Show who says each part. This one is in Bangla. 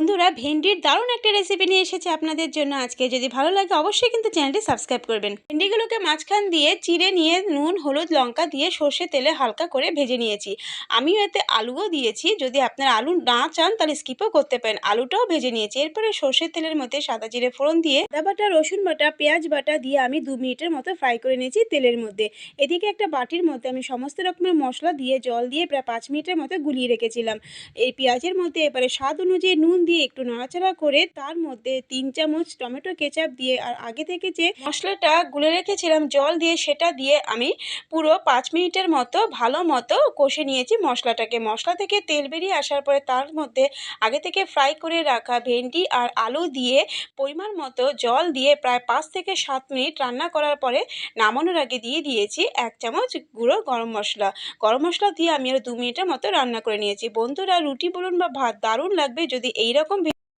Speaker 1: বন্ধুরা, ভেন্ডির দারুণ একটা রেসিপি নিয়ে এসেছে আপনাদের জন্য আজকে। যদি ভালো লাগে অবশ্যই কিন্তু চ্যানেলটি সাবস্ক্রাইব করবেন। ভেন্ডিগুলোকে মাঝখান দিয়ে চিড়ে নিয়ে নুন হলুদ লঙ্কা দিয়ে সর্ষে তেলে হালকা করে ভেজে নিয়েছি। আমিও এতে আলুও দিয়েছি, যদি আপনারা আলু না চান তাহলে স্কিপও করতে পারেন। আলুটাও ভেজে নিয়েছি। এরপরে সর্ষের তেলের মধ্যে সাদা জিরে ফোড়ন দিয়ে আদা বাটা রসুন বাটা পেঁয়াজ বাটা দিয়ে আমি 2 মিনিটের মতো ফ্রাই করে নিয়েছি তেলের মধ্যে। এদিকে একটা বাটির মধ্যে আমি সমস্ত রকমের মশলা দিয়ে জল দিয়ে প্রায় 5 মিনিটের মতো গুলিয়ে রেখেছিলাম। এই পেঁয়াজের মধ্যে এবারে স্বাদ অনুযায়ী নুন দিয়ে একটু নাড়াচাড়া করে তার মধ্যে 3 চামচ টমেটো কেচাপ দিয়ে আর আগে থেকে যে মশলাটা গুলে রেখেছিলাম জল দিয়ে সেটা দিয়ে আমি পুরো 5 মিনিটের মতো ভালো মতো কষে নিয়েছি মশলাটাকে। মশলা থেকে তেল বেরিয়ে আসার পরে তার মধ্যে আগে থেকে ফ্রাই করে রাখা ভেন্ডি আর আলু দিয়ে পরিমাণ মতো জল দিয়ে প্রায় 5 থেকে 7 মিনিট রান্না করার পরে নামানোর আগে দিয়ে দিয়েছি 1 চামচ গুঁড়ো গরম মশলা। গরম মশলা দিয়ে আমি আরও 2 মিনিটের মতো রান্না করে নিয়েছি। বন্ধুরা, রুটি বলুন বা ভাত দারুণ লাগবে যদি এইরকম